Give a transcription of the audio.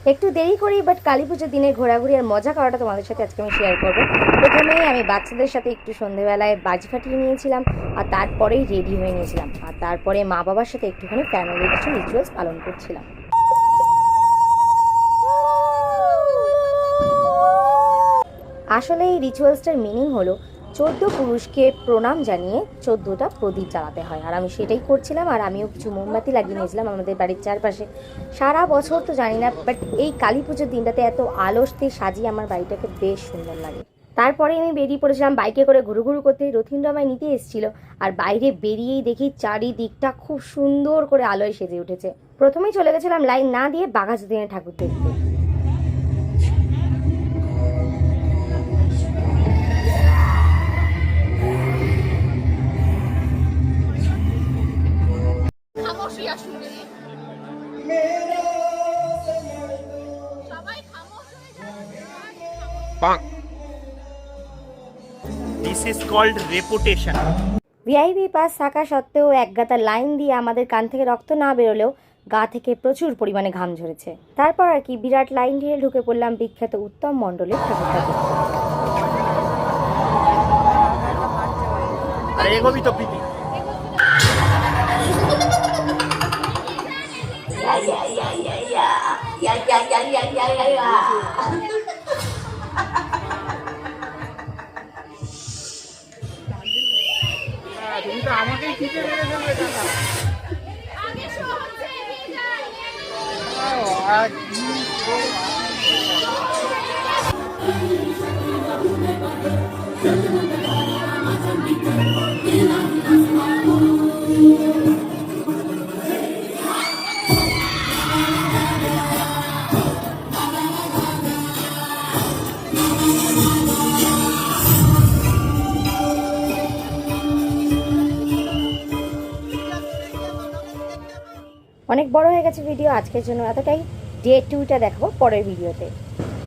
একটু দেরি করি, বাট কালী পুজোর দিনে ঘোরাঘুরি আর মজা করাটা তোমাদের সাথে আজকে আমি শেয়ার করবো। প্রথমেই আমি বাচ্চাদের সাথে একটু সন্ধেবেলায় বাজি ফাটিয়ে নিয়েছিলাম, আর তারপরেই রেডি হয়ে নিয়েছিলাম, আর তারপরে মা বাবার সাথে একটুখানি ফ্যামিলি কিছু রিচুয়ালস পালন করছিলাম। আসলে এই রিচুয়ালসটার মিনিং হলো 14 পুরুষকে প্রণাম জানিয়ে 14টা প্রদীপ জ্বালাতে হয়, আর আমি সেটাই করছিলাম। আর আমিও কিছু মোমবাতি লাগিয়ে নিয়েছিলাম আমাদের বাড়ির চারপাশে। সারা বছর তো জানি না, বাট এই কালী পুজোর দিনটাতে এত আলস দিয়ে সাজিয়ে আমার বাড়িটাকে বেশ সুন্দর লাগে। তারপরে আমি বেরিয়ে পড়েছিলাম বাইকে করে ঘুরু ঘুরু করতে। রথীন্দ্র আমায় নিতে এসেছিল, আর বাইরে বেরিয়েই দেখি চারিদিকটা খুব সুন্দর করে আলোয় সেজে উঠেছে। প্রথমেই চলে গেছিলাম লাইন না দিয়ে বাঘাযতীনের ঠাকুর দেখতে। This is called reputation. VIP pass থাকা সত্ত্বেও একগাদা লাইন দিয়ে আমাদের কান থেকে রক্ত না বেরোলেও গা থেকে প্রচুর পরিমাণে ঘাম ঝরেছে। তারপর আর কি বিরাট লাইন ঢেলে ঢুকে পড়লাম বিখ্যাত উত্তম মণ্ডলের ঠাকুরটা দেখতে। अरे एगो भी तो पीती তুমি তো আমাকেই খিচে মেরে ফেলবে দাদা। অনেক বড় হয়ে গেছে ভিডিও আজকের জন্য, এতটাই। ডে 2টা দেখাবো পরের ভিডিওতে।